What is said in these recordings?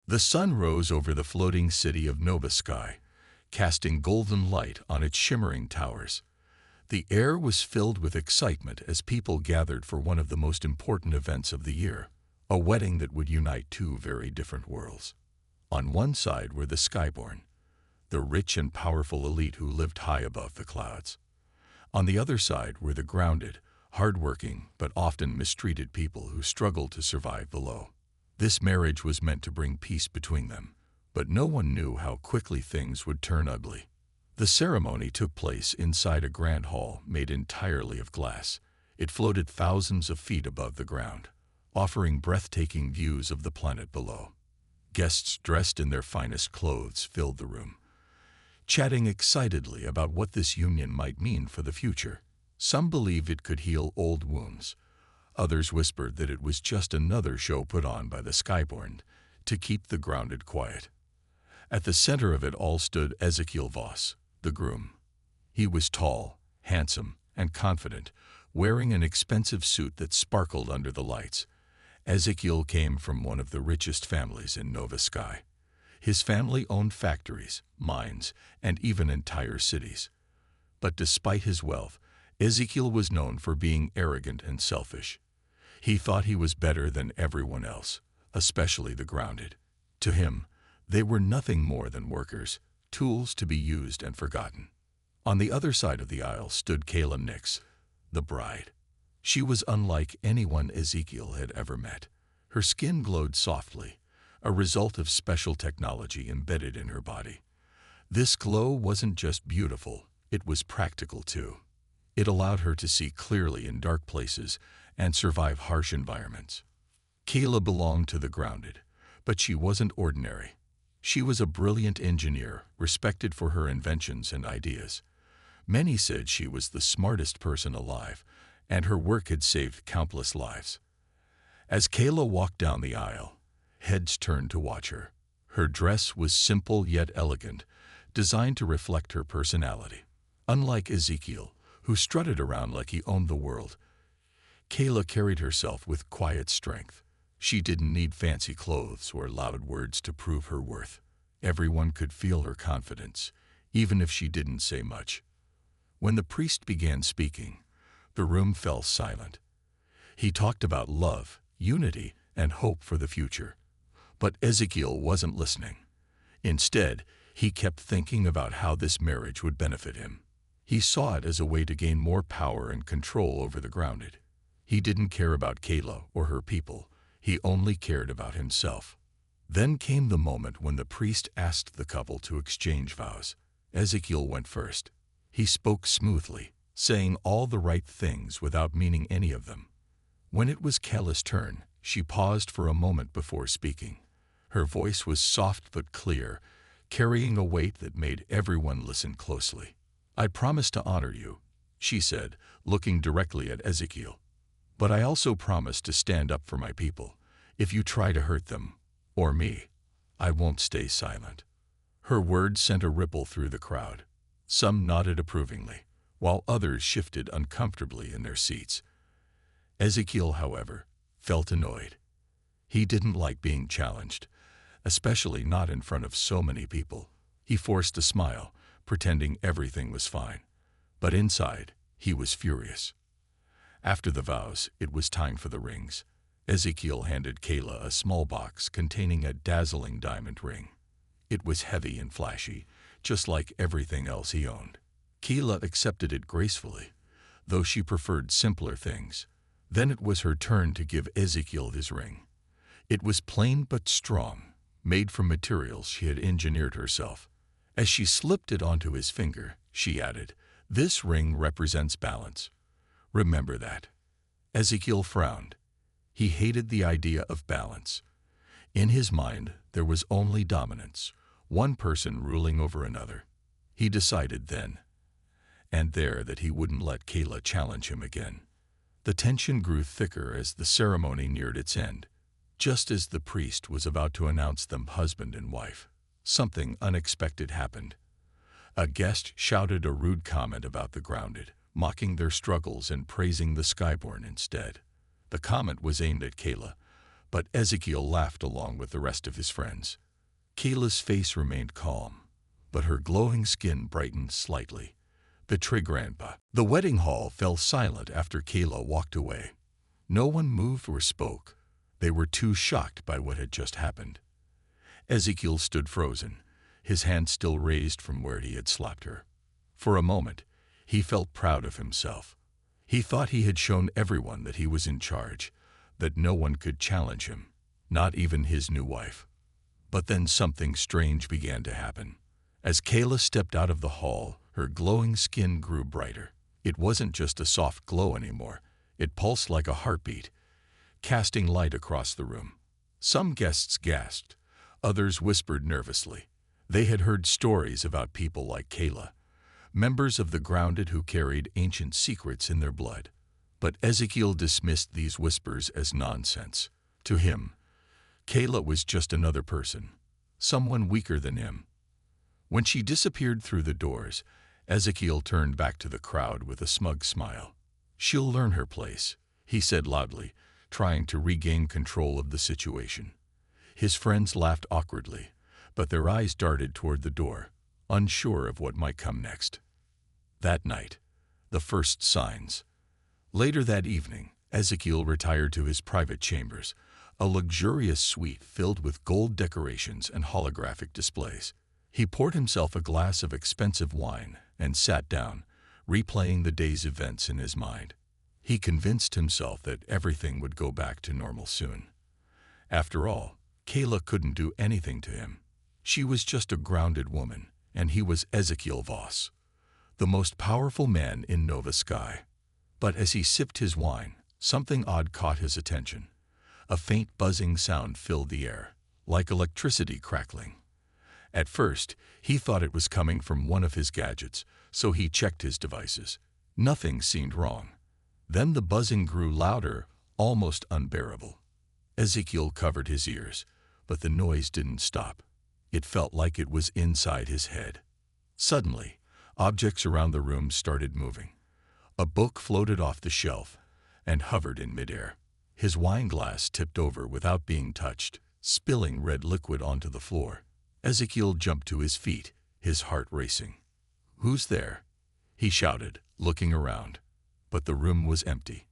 The sun rose over the floating city of Nova Sky, casting golden light on its shimmering towers. The air was filled with excitement as people gathered for one of the most important events of the year, a wedding that would unite two very different worlds. On one side were the Skyborn, the rich and powerful elite who lived high above the clouds. On the other side were the grounded, hard-working, but often mistreated people who struggled to survive below. This marriage was meant to bring peace between them, but no one knew how quickly things would turn ugly. The ceremony took place inside a grand hall made entirely of glass. It floated thousands of feet above the ground, offering breathtaking views of the planet below. Guests dressed in their finest clothes filled the room, chatting excitedly about what this union might mean for the future. Some believed it could heal old wounds. Others whispered that it was just another show put on by the Skyborn to keep the grounded quiet. At the center of it all stood Ezekiel Voss, the groom. He was tall, handsome, and confident, wearing an expensive suit that sparkled under the lights. Ezekiel came from one of the richest families in Nova Sky. His family owned factories, mines, and even entire cities. But despite his wealth, Ezekiel was known for being arrogant and selfish. He thought he was better than everyone else, especially the grounded. To him, they were nothing more than workers, tools to be used and forgotten. On the other side of the aisle stood Kayla Nix, the bride. She was unlike anyone Ezekiel had ever met. Her skin glowed softly, a result of special technology embedded in her body. This glow wasn't just beautiful, it was practical too. It allowed her to see clearly in dark places and survive harsh environments. Kayla belonged to the grounded, but she wasn't ordinary. She was a brilliant engineer, respected for her inventions and ideas. Many said she was the smartest person alive, and her work had saved countless lives. As Kayla walked down the aisle, heads turned to watch her. Her dress was simple yet elegant, designed to reflect her personality. Unlike Ezekiel, who strutted around like he owned the world, Kayla carried herself with quiet strength. She didn't need fancy clothes or loud words to prove her worth. Everyone could feel her confidence, even if she didn't say much. When the priest began speaking, the room fell silent. He talked about love, unity, and hope for the future. But Ezekiel wasn't listening. Instead, he kept thinking about how this marriage would benefit him. He saw it as a way to gain more power and control over the grounded. He didn't care about Kayla or her people. He only cared about himself. Then came the moment when the priest asked the couple to exchange vows. Ezekiel went first. He spoke smoothly, saying all the right things without meaning any of them. When it was Kayla's turn, she paused for a moment before speaking. Her voice was soft but clear, carrying a weight that made everyone listen closely. "I promise to honor you," she said, looking directly at Ezekiel. "But I also promise to stand up for my people. If you try to hurt them, or me, I won't stay silent." Her words sent a ripple through the crowd. Some nodded approvingly, while others shifted uncomfortably in their seats. Ezekiel, however, felt annoyed. He didn't like being challenged, especially not in front of so many people. He forced a smile, pretending everything was fine. But inside, he was furious. After the vows, it was time for the rings. Ezekiel handed Kayla a small box containing a dazzling diamond ring. It was heavy and flashy, just like everything else he owned. Kayla accepted it gracefully, though she preferred simpler things. Then it was her turn to give Ezekiel his ring. It was plain but strong, made from materials she had engineered herself. As she slipped it onto his finger, she added, "This ring represents balance. Remember that." Ezekiel frowned. He hated the idea of balance. In his mind, there was only dominance, one person ruling over another. He decided then and there that he wouldn't let Kayla challenge him again. The tension grew thicker as the ceremony neared its end. Just as the priest was about to announce them husband and wife, something unexpected happened. A guest shouted a rude comment about the grounded, mocking their struggles and praising the Skyborn instead. The comment was aimed at Kayla, But Ezekiel laughed along with the rest of his friends. Kayla's face remained calm, but her glowing skin brightened slightly. Betray Grandpa. The wedding hall fell silent after Kayla walked away. No one moved or spoke. They were too shocked by what had just happened. Ezekiel stood frozen, his hand still raised from where he had slapped her. For a moment, he felt proud of himself. He thought he had shown everyone that he was in charge, that no one could challenge him, not even his new wife. But then something strange began to happen. As Kayla stepped out of the hall, her glowing skin grew brighter. It wasn't just a soft glow anymore. It pulsed like a heartbeat, casting light across the room. Some guests gasped. Others whispered nervously. They had heard stories about people like Kayla, members of the grounded who carried ancient secrets in their blood. But Ezekiel dismissed these whispers as nonsense. To him, Kayla was just another person, someone weaker than him. When she disappeared through the doors, Ezekiel turned back to the crowd with a smug smile. "She'll learn her place," he said loudly, trying to regain control of the situation. His friends laughed awkwardly, but their eyes darted toward the door, unsure of what might come next. That night, the first signs. Later that evening, Ezekiel retired to his private chambers, a luxurious suite filled with gold decorations and holographic displays. He poured himself a glass of expensive wine and sat down, replaying the day's events in his mind. He convinced himself that everything would go back to normal soon. After all, Kayla couldn't do anything to him. She was just a grounded woman, and he was Ezekiel Voss, the most powerful man in Nova Sky. But as he sipped his wine, something odd caught his attention. A faint buzzing sound filled the air, like electricity crackling. At first, he thought it was coming from one of his gadgets, so he checked his devices. Nothing seemed wrong. Then the buzzing grew louder, almost unbearable. Ezekiel covered his ears, but the noise didn't stop. It felt like it was inside his head. Suddenly, objects around the room started moving. A book floated off the shelf and hovered in midair. His wine glass tipped over without being touched, spilling red liquid onto the floor. Ezekiel jumped to his feet, his heart racing. "Who's there?" he shouted, looking around. But the room was empty.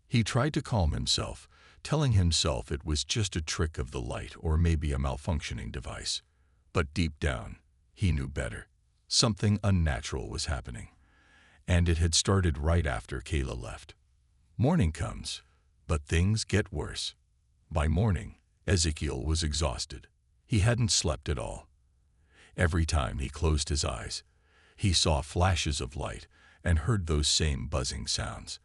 He tried to calm himself, telling himself it was just a trick of the light or maybe a malfunctioning device. But deep down, he knew better. Something unnatural was happening. And it had started right after Kayla left. Morning comes, but things get worse. By morning, Ezekiel was exhausted. He hadn't slept at all. Every time he closed his eyes, he saw flashes of light and heard those same buzzing sounds.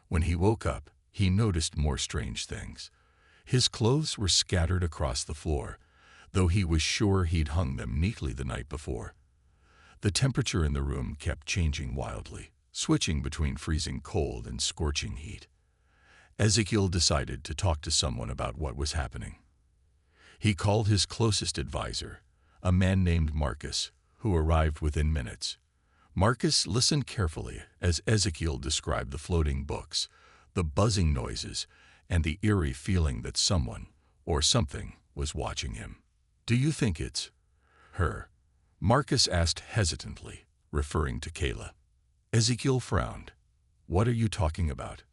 When he woke up, he noticed more strange things. His clothes were scattered across the floor, though he was sure he'd hung them neatly the night before. The temperature in the room kept changing wildly, switching between freezing cold and scorching heat. Ezekiel decided to talk to someone about what was happening. He called his closest advisor, a man named Marcus, who arrived within minutes. Marcus listened carefully as Ezekiel described the floating books, the buzzing noises, and the eerie feeling that someone, or something, was watching him. "Do you think it's her?" Marcus asked hesitantly, referring to Kayla. Ezekiel frowned. "What are you talking about?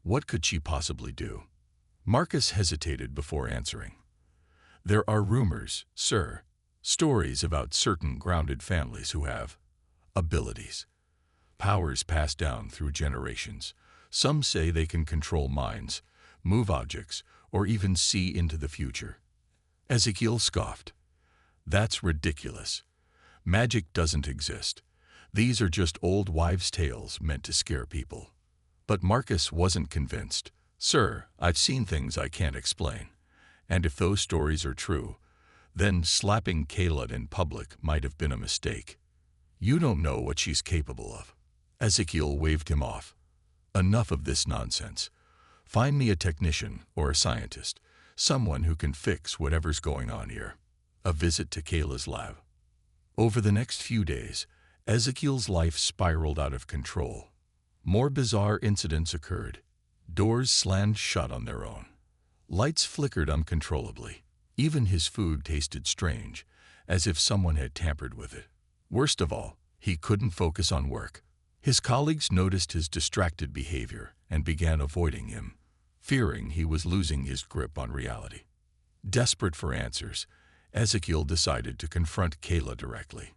What could she possibly do?" Marcus hesitated before answering. "There are rumors, sir, stories about certain grounded families who have abilities, powers passed down through generations. Some say they can control minds, move objects, or even see into the future." Ezekiel scoffed. "That's ridiculous. Magic doesn't exist. These are just old wives' tales meant to scare people." But Marcus wasn't convinced. "Sir, I've seen things I can't explain. And if those stories are true, then slapping Kayla in public might have been a mistake. You don't know what she's capable of." Ezekiel waved him off. "Enough of this nonsense. Find me a technician or a scientist, someone who can fix whatever's going on here." A visit to Kayla's lab. Over the next few days, Ezekiel's life spiraled out of control. More bizarre incidents occurred. Doors slammed shut on their own. Lights flickered uncontrollably. Even his food tasted strange, as if someone had tampered with it. Worst of all, he couldn't focus on work. His colleagues noticed his distracted behavior and began avoiding him, fearing he was losing his grip on reality. Desperate for answers, Ezekiel decided to confront Kayla directly.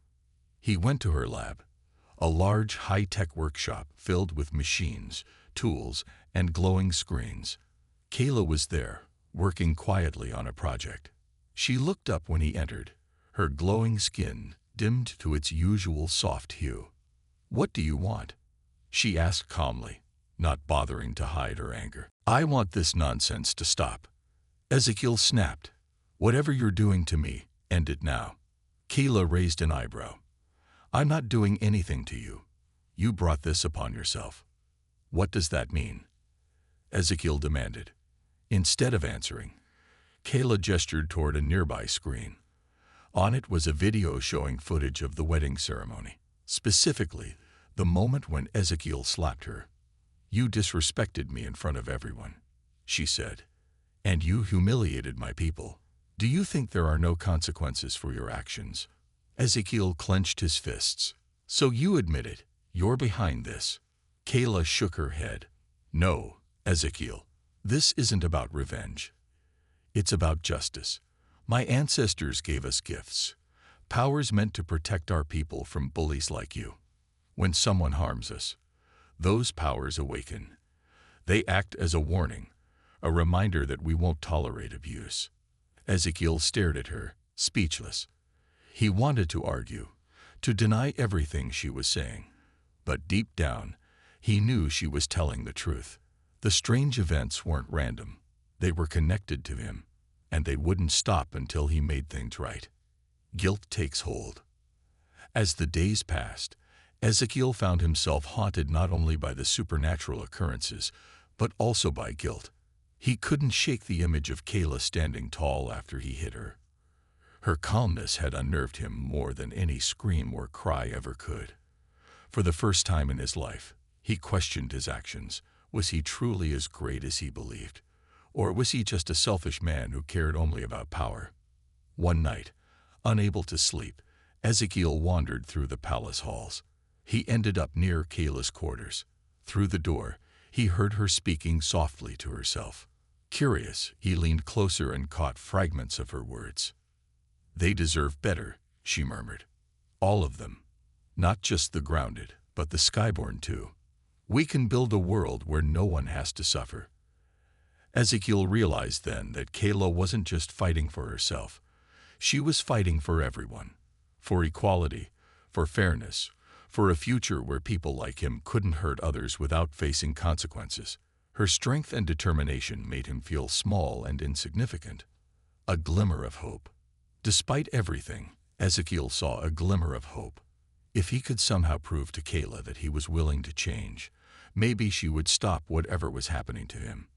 He went to her lab, a large high-tech workshop filled with machines, tools, and glowing screens. Kayla was there, working quietly on a project. She looked up when he entered, her glowing skin dimmed to its usual soft hue. "What do you want?" she asked calmly, not bothering to hide her anger. "I want this nonsense to stop," Ezekiel snapped. "Whatever you're doing to me, end it now." Kayla raised an eyebrow. "I'm not doing anything to you. You brought this upon yourself." "What does that mean?" Ezekiel demanded. Instead of answering, Kayla gestured toward a nearby screen. On it was a video showing footage of the wedding ceremony, specifically the moment when Ezekiel slapped her. "You disrespected me in front of everyone," she said, "and you humiliated my people. Do you think there are no consequences for your actions?" Ezekiel clenched his fists. "So you admit it, you're behind this." Kayla shook her head. "No, Ezekiel, this isn't about revenge. It's about justice. My ancestors gave us gifts, powers meant to protect our people from bullies like you. When someone harms us, those powers awaken. They act as a warning, a reminder that we won't tolerate abuse." Ezekiel stared at her, speechless. He wanted to argue, to deny everything she was saying. But deep down, he knew she was telling the truth. The strange events weren't random. They were connected to him, and they wouldn't stop until he made things right. Guilt takes hold. As the days passed, Ezekiel found himself haunted not only by the supernatural occurrences, but also by guilt. He couldn't shake the image of Kayla standing tall after he hit her. Her calmness had unnerved him more than any scream or cry ever could. For the first time in his life, he questioned his actions. Was he truly as great as he believed? Or was he just a selfish man who cared only about power? One night, unable to sleep, Ezekiel wandered through the palace halls. He ended up near Kayla's quarters. Through the door, he heard her speaking softly to herself. Curious, he leaned closer and caught fragments of her words. "They deserve better," she murmured. "All of them. Not just the grounded, but the skyborn too. We can build a world where no one has to suffer." Ezekiel realized then that Kayla wasn't just fighting for herself. She was fighting for everyone. For equality, for fairness, for a future where people like him couldn't hurt others without facing consequences. Her strength and determination made him feel small and insignificant. A glimmer of hope. Despite everything, Ezekiel saw a glimmer of hope. If he could somehow prove to Kayla that he was willing to change, maybe she would stop whatever was happening to him.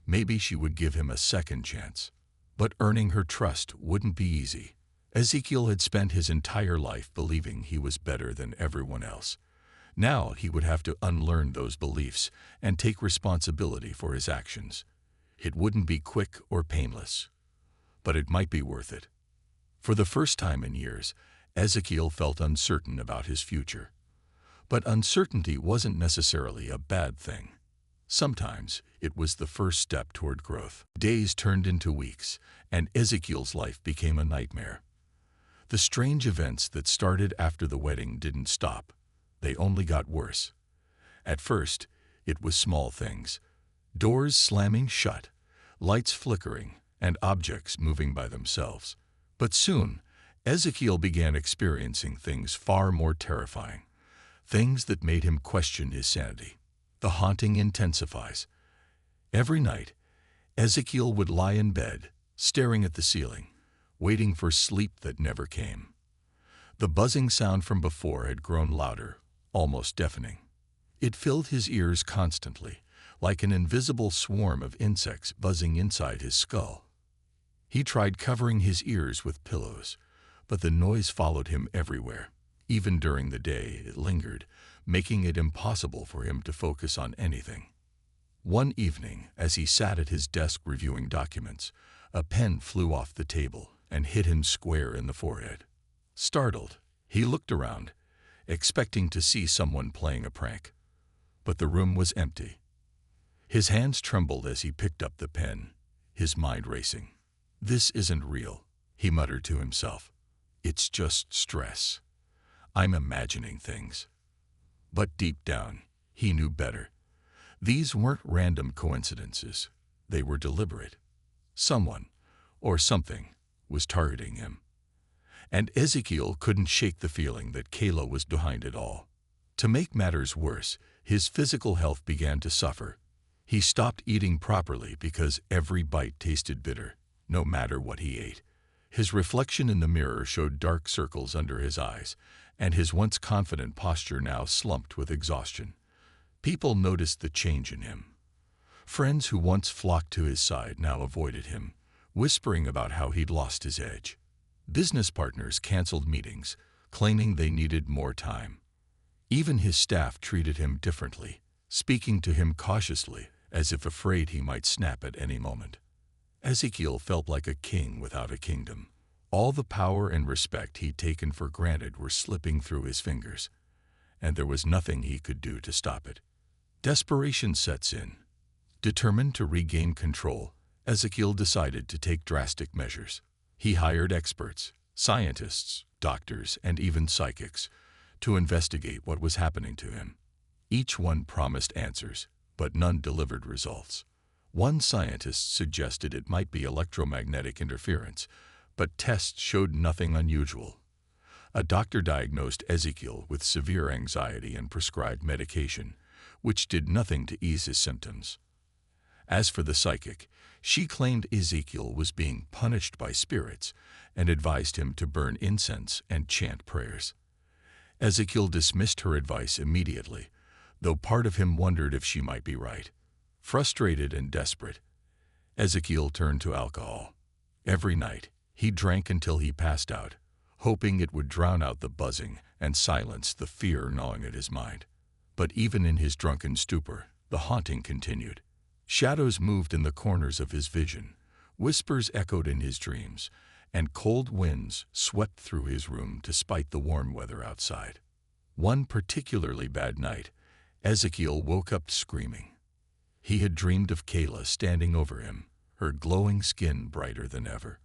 Maybe she would give him a second chance. But earning her trust wouldn't be easy. Ezekiel had spent his entire life believing he was better than everyone else. Now he would have to unlearn those beliefs and take responsibility for his actions. It wouldn't be quick or painless, but it might be worth it. For the first time in years, Ezekiel felt uncertain about his future. But uncertainty wasn't necessarily a bad thing. Sometimes it was the first step toward growth. Days turned into weeks, and Ezekiel's life became a nightmare. The strange events that started after the wedding didn't stop. They only got worse. At first, it was small things. Doors slamming shut, lights flickering, and objects moving by themselves. But soon, Ezekiel began experiencing things far more terrifying. Things that made him question his sanity. The haunting intensifies. Every night, Ezekiel would lie in bed, staring at the ceiling, waiting for sleep that never came. The buzzing sound from before had grown louder, almost deafening. It filled his ears constantly, like an invisible swarm of insects buzzing inside his skull. He tried covering his ears with pillows, but the noise followed him everywhere. Even during the day, it lingered, making it impossible for him to focus on anything. One evening, as he sat at his desk reviewing documents, a pen flew off the table and hit him square in the forehead. Startled, he looked around, expecting to see someone playing a prank. But the room was empty. His hands trembled as he picked up the pen, his mind racing. "This isn't real," he muttered to himself. "It's just stress. I'm imagining things." But deep down, he knew better. These weren't random coincidences. They were deliberate. Someone, or something, was targeting him. And Ezekiel couldn't shake the feeling that Kayla was behind it all. To make matters worse, his physical health began to suffer. He stopped eating properly because every bite tasted bitter, no matter what he ate. His reflection in the mirror showed dark circles under his eyes, and his once confident posture now slumped with exhaustion. People noticed the change in him. Friends who once flocked to his side now avoided him, whispering about how he'd lost his edge. Business partners canceled meetings, claiming they needed more time. Even his staff treated him differently, speaking to him cautiously, as if afraid he might snap at any moment. Ezekiel felt like a king without a kingdom. All the power and respect he'd taken for granted were slipping through his fingers, and there was nothing he could do to stop it. Desperation sets in. Determined to regain control, Ezekiel decided to take drastic measures. He hired experts, scientists, doctors, and even psychics to investigate what was happening to him. Each one promised answers, but none delivered results. One scientist suggested it might be electromagnetic interference, but tests showed nothing unusual. A doctor diagnosed Ezekiel with severe anxiety and prescribed medication, which did nothing to ease his symptoms. As for the psychic, she claimed Ezekiel was being punished by spirits and advised him to burn incense and chant prayers. Ezekiel dismissed her advice immediately, though part of him wondered if she might be right. Frustrated and desperate, Ezekiel turned to alcohol. Every night, he drank until he passed out, hoping it would drown out the buzzing and silence the fear gnawing at his mind. But even in his drunken stupor, the haunting continued. Shadows moved in the corners of his vision, whispers echoed in his dreams, and cold winds swept through his room despite the warm weather outside. One particularly bad night, Ezekiel woke up screaming. He had dreamed of Kayla standing over him, her glowing skin brighter than ever.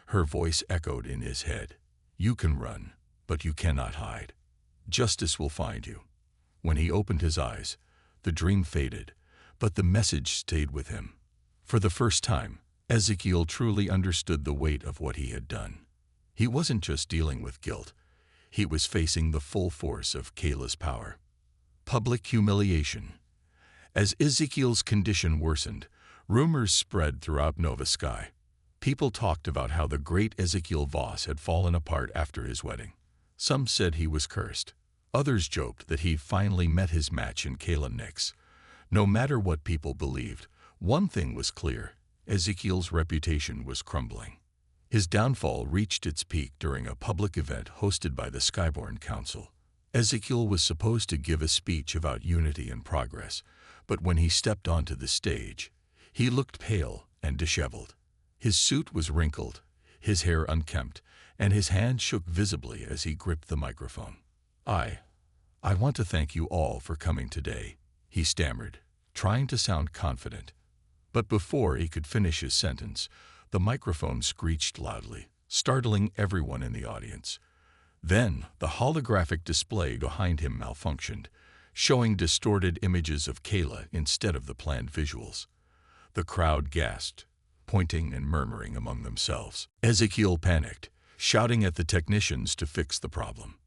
Her voice echoed in his head. "You can run, but you cannot hide. Justice will find you." When he opened his eyes, the dream faded, but the message stayed with him. For the first time, Ezekiel truly understood the weight of what he had done. He wasn't just dealing with guilt. He was facing the full force of Kayla's power. Public humiliation. As Ezekiel's condition worsened, rumors spread throughout Nova Sky. People talked about how the great Ezekiel Voss had fallen apart after his wedding. Some said he was cursed. Others joked that he'd finally met his match in Kayla Nix. No matter what people believed, one thing was clear: Ezekiel's reputation was crumbling. His downfall reached its peak during a public event hosted by the Skyborn Council. Ezekiel was supposed to give a speech about unity and progress, but when he stepped onto the stage, he looked pale and disheveled. His suit was wrinkled, his hair unkempt, and his hand shook visibly as he gripped the microphone. I want to thank you all for coming today," he stammered, trying to sound confident. But before he could finish his sentence, the microphone screeched loudly, startling everyone in the audience. Then, the holographic display behind him malfunctioned, showing distorted images of Kayla instead of the planned visuals. The crowd gasped, pointing and murmuring among themselves. Ezekiel panicked, shouting at the technicians to fix the problem.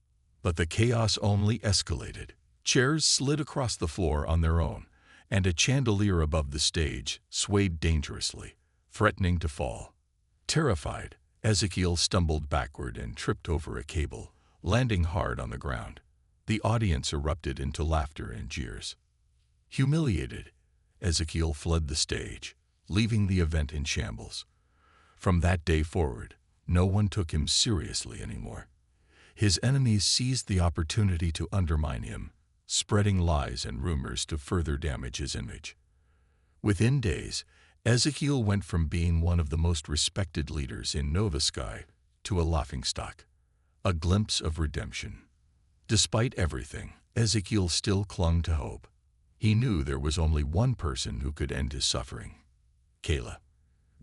But the chaos only escalated. Chairs slid across the floor on their own, and a chandelier above the stage swayed dangerously, threatening to fall. Terrified, Ezekiel stumbled backward and tripped over a cable, landing hard on the ground. The audience erupted into laughter and jeers. Humiliated, Ezekiel fled the stage, leaving the event in shambles. From that day forward, no one took him seriously anymore. His enemies seized the opportunity to undermine him, spreading lies and rumors to further damage his image. Within days, Ezekiel went from being one of the most respected leaders in Nova Sky to a laughingstock, a glimpse of redemption. Despite everything, Ezekiel still clung to hope. He knew there was only one person who could end his suffering: Kayla.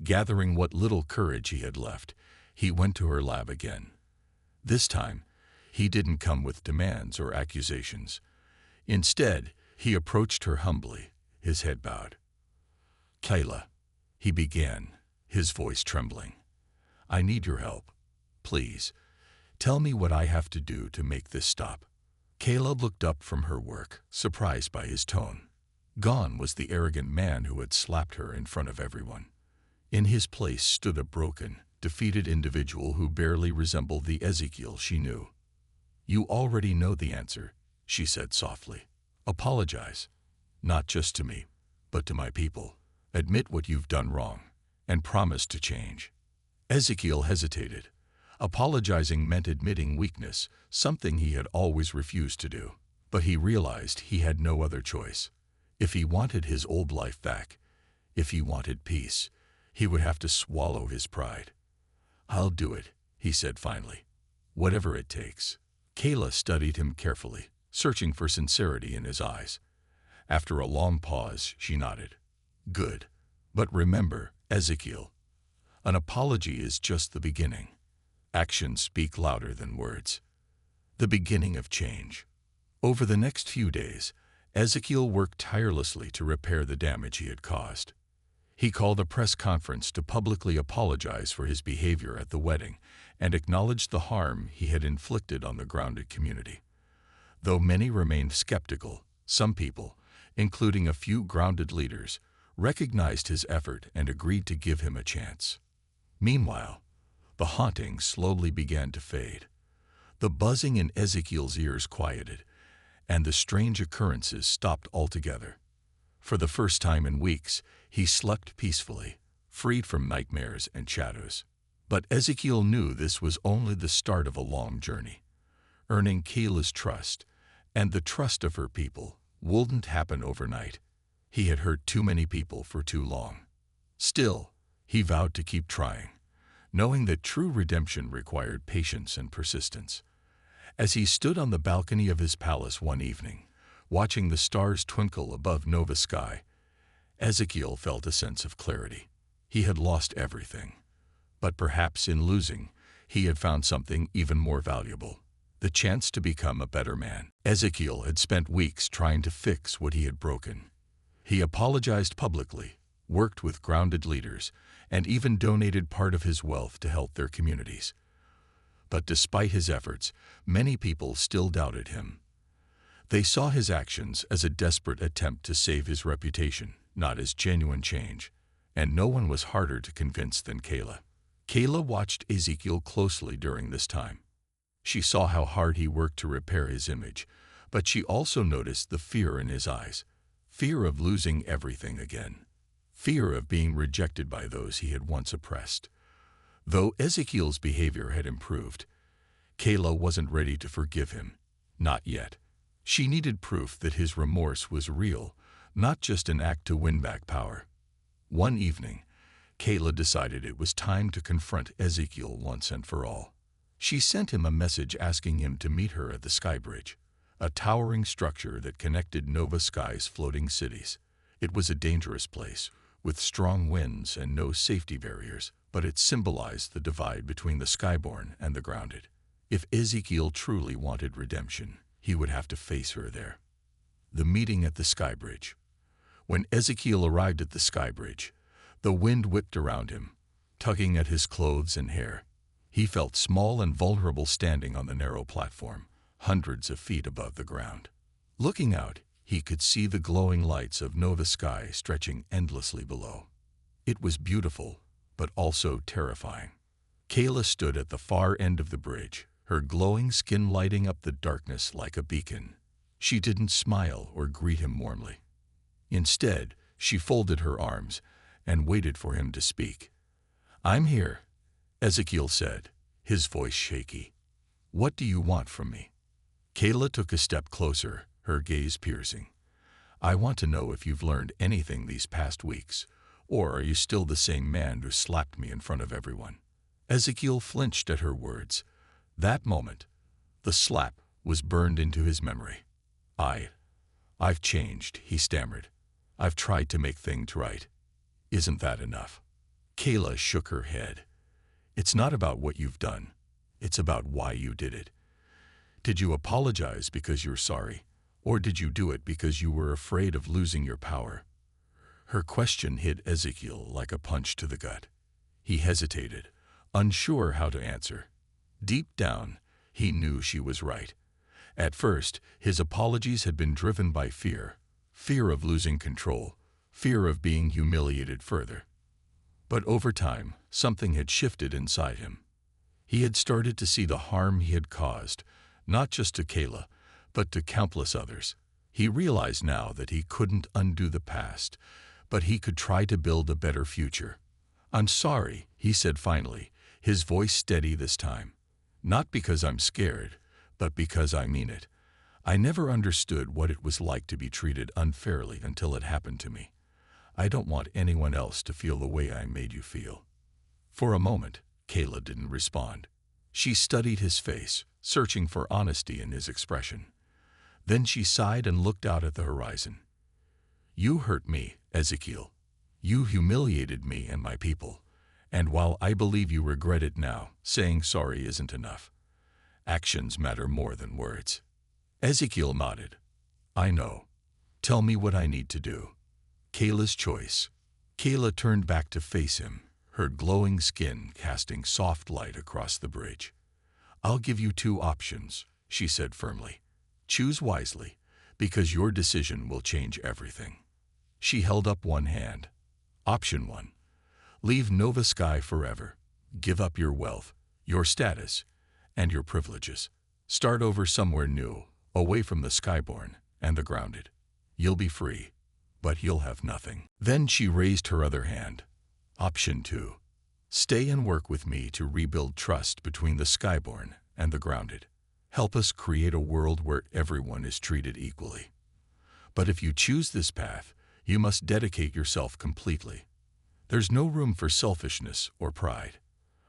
Gathering what little courage he had left, he went to her lab again. This time, he didn't come with demands or accusations. Instead, he approached her humbly, his head bowed. "Kayla," he began, his voice trembling. "I need your help. Please, tell me what I have to do to make this stop." Kayla looked up from her work, surprised by his tone. Gone was the arrogant man who had slapped her in front of everyone. In his place stood a broken, defeated individual who barely resembled the Ezekiel she knew. "You already know the answer," she said softly. "Apologize, not just to me, but to my people. Admit what you've done wrong, and promise to change." Ezekiel hesitated. Apologizing meant admitting weakness, something he had always refused to do. But he realized he had no other choice. If he wanted his old life back, if he wanted peace, he would have to swallow his pride. "I'll do it," he said finally. "Whatever it takes." Kayla studied him carefully, searching for sincerity in his eyes. After a long pause, she nodded. "Good. But remember, Ezekiel, an apology is just the beginning. Actions speak louder than words. The beginning of change." Over the next few days, Ezekiel worked tirelessly to repair the damage he had caused. He called a press conference to publicly apologize for his behavior at the wedding and acknowledge the harm he had inflicted on the grounded community. Though many remained skeptical, some people, including a few grounded leaders, recognized his effort and agreed to give him a chance. Meanwhile, the haunting slowly began to fade. The buzzing in Ezekiel's ears quieted, and the strange occurrences stopped altogether. For the first time in weeks, he slept peacefully, freed from nightmares and shadows. But Ezekiel knew this was only the start of a long journey. Earning Kayla's trust, and the trust of her people, wouldn't happen overnight. He had hurt too many people for too long. Still, he vowed to keep trying, knowing that true redemption required patience and persistence. As he stood on the balcony of his palace one evening, watching the stars twinkle above Nova Sky, Ezekiel felt a sense of clarity. He had lost everything, but perhaps in losing, he had found something even more valuable: the chance to become a better man. Ezekiel had spent weeks trying to fix what he had broken. He apologized publicly, worked with grounded leaders, and even donated part of his wealth to help their communities. But despite his efforts, many people still doubted him. They saw his actions as a desperate attempt to save his reputation, not as genuine change. And no one was harder to convince than Kayla. Kayla watched Ezekiel closely during this time. She saw how hard he worked to repair his image, but she also noticed the fear in his eyes. Fear of losing everything again. Fear of being rejected by those he had once oppressed. Though Ezekiel's behavior had improved, Kayla wasn't ready to forgive him. Not yet. She needed proof that his remorse was real, not just an act to win back power. One evening, Kayla decided it was time to confront Ezekiel once and for all. She sent him a message asking him to meet her at the Sky Bridge, a towering structure that connected Nova Sky's floating cities. It was a dangerous place, with strong winds and no safety barriers, but it symbolized the divide between the skyborn and the grounded. If Ezekiel truly wanted redemption, he would have to face her there. The meeting at the Sky Bridge. When Ezekiel arrived at the Sky Bridge, the wind whipped around him, tugging at his clothes and hair. He felt small and vulnerable standing on the narrow platform, hundreds of feet above the ground. Looking out, he could see the glowing lights of Nova Sky stretching endlessly below. It was beautiful, but also terrifying. Kayla stood at the far end of the bridge, her glowing skin lighting up the darkness like a beacon. She didn't smile or greet him warmly. Instead, she folded her arms and waited for him to speak. "I'm here," Ezekiel said, his voice shaky. "What do you want from me?" Kayla took a step closer, her gaze piercing. I want to know if you've learned anything these past weeks, or are you still the same man who slapped me in front of everyone?" Ezekiel flinched at her words. That moment, the slap was burned into his memory. I've changed," he stammered. "I've tried to make things right. Isn't that enough?" Kayla shook her head. "It's not about what you've done. It's about why you did it. Did you apologize because you're sorry, or did you do it because you were afraid of losing your power?" Her question hit Ezekiel like a punch to the gut. He hesitated, unsure how to answer. Deep down, he knew she was right. At first, his apologies had been driven by fear of losing control, fear of being humiliated further. But over time, something had shifted inside him. He had started to see the harm he had caused, not just to Kayla, but to countless others. He realized now that he couldn't undo the past, but he could try to build a better future. "I'm sorry," he said finally, his voice steady this time. "Not because I'm scared, but because I mean it. I never understood what it was like to be treated unfairly until it happened to me. I don't want anyone else to feel the way I made you feel." For a moment, Kayla didn't respond. She studied his face, searching for honesty in his expression. Then she sighed and looked out at the horizon. "You hurt me, Ezekiel. You humiliated me and my people. And while I believe you regret it now, saying sorry isn't enough. Actions matter more than words." Ezekiel nodded. "I know. Tell me what I need to do." Kayla's choice. Kayla turned back to face him, her glowing skin casting soft light across the bridge. "I'll give you two options," she said firmly. "Choose wisely, because your decision will change everything." She held up one hand. Option 1. Leave Nova Sky forever. Give up your wealth, your status, and your privileges. Start over somewhere new, away from the skyborn and the grounded. You'll be free, but you'll have nothing. Then she raised her other hand. Option 2. Stay and work with me to rebuild trust between the skyborn and the grounded. Help us create a world where everyone is treated equally. But if you choose this path, you must dedicate yourself completely. There's no room for selfishness or pride.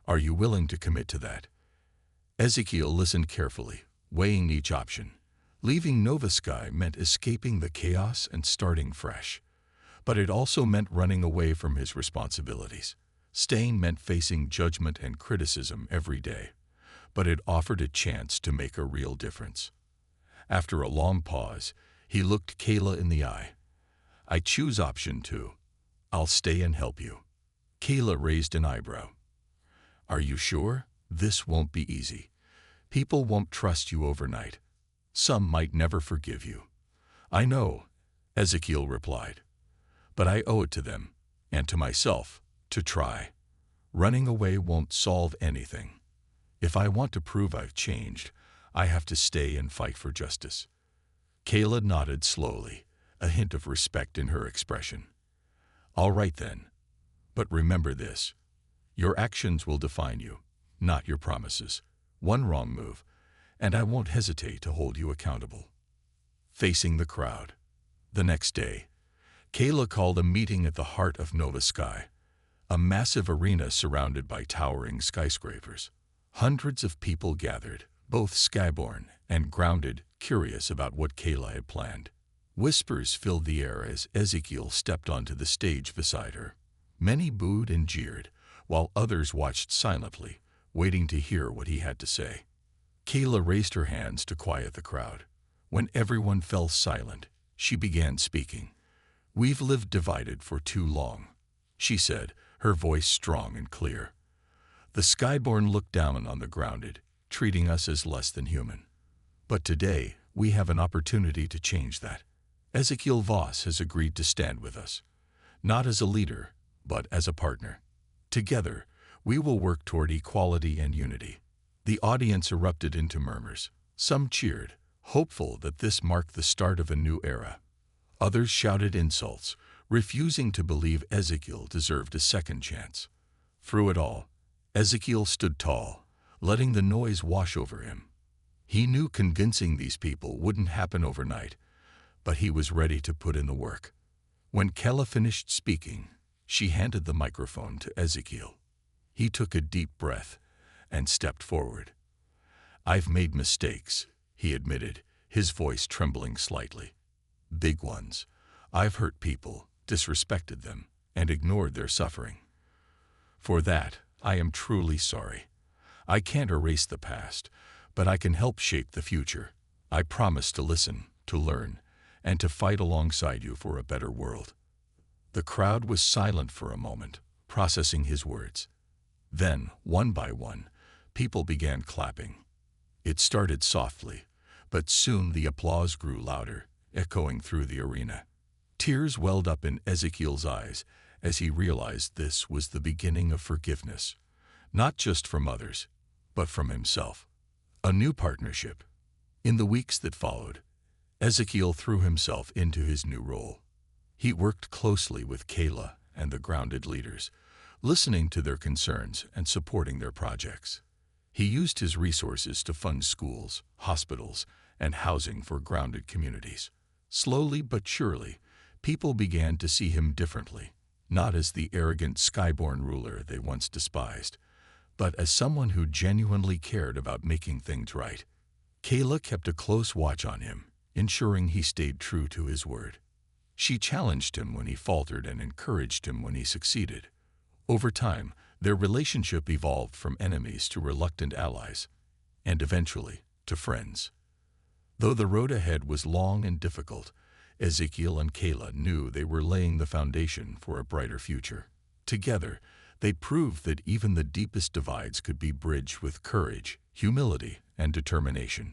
Are you willing to commit to that? Ezekiel listened carefully, weighing each option. Leaving Nova Sky meant escaping the chaos and starting fresh. But it also meant running away from his responsibilities. Staying meant facing judgment and criticism every day. But it offered a chance to make a real difference. After a long pause, he looked Kayla in the eye. "I choose option 2. I'll stay and help you." Kayla raised an eyebrow. "Are you sure? This won't be easy. People won't trust you overnight. Some might never forgive you." "I know," Ezekiel replied. "But I owe it to them, and to myself, to try. Running away won't solve anything. If I want to prove I've changed, I have to stay and fight for justice." Kayla nodded slowly, a hint of respect in her expression. "All right then. But remember this. Your actions will define you, not your promises. One wrong move, and I won't hesitate to hold you accountable." Facing the crowd. The next day, Kayla called a meeting at the heart of Nova Sky, a massive arena surrounded by towering skyscrapers. Hundreds of people gathered, both skyborn and grounded, curious about what Kayla had planned. Whispers filled the air as Ezekiel stepped onto the stage beside her. Many booed and jeered, while others watched silently, waiting to hear what he had to say. Kayla raised her hands to quiet the crowd. When everyone fell silent, she began speaking. "We've lived divided for too long," she said, her voice strong and clear. "The skyborn looked down on the grounded, treating us as less than human. But today, we have an opportunity to change that. Ezekiel Voss has agreed to stand with us, not as a leader, but as a partner. Together, we will work toward equality and unity." The audience erupted into murmurs. Some cheered, hopeful that this marked the start of a new era. Others shouted insults, refusing to believe Ezekiel deserved a second chance. Through it all, Ezekiel stood tall, letting the noise wash over him. He knew convincing these people wouldn't happen overnight, but he was ready to put in the work. When Kayla finished speaking, she handed the microphone to Ezekiel. He took a deep breath and stepped forward. "I've made mistakes," he admitted, his voice trembling slightly. "Big ones. I've hurt people, disrespected them, and ignored their suffering. For that, I am truly sorry. I can't erase the past, but I can help shape the future. I promise to listen, to learn, and to fight alongside you for a better world." The crowd was silent for a moment, processing his words. Then, one by one, people began clapping. It started softly, but soon the applause grew louder, echoing through the arena. Tears welled up in Ezekiel's eyes as he realized this was the beginning of forgiveness, not just from others, but from himself. A new partnership. In the weeks that followed, Ezekiel threw himself into his new role. He worked closely with Kayla and the grounded leaders, listening to their concerns and supporting their projects. He used his resources to fund schools, hospitals, and housing for grounded communities. Slowly but surely, people began to see him differently, not as the arrogant skyborn ruler they once despised, but as someone who genuinely cared about making things right. Kayla kept a close watch on him, ensuring he stayed true to his word. She challenged him when he faltered and encouraged him when he succeeded. Over time, their relationship evolved from enemies to reluctant allies, and eventually to friends. Though the road ahead was long and difficult, Ezekiel and Kayla knew they were laying the foundation for a brighter future. Together, they proved that even the deepest divides could be bridged with courage, humility, and determination.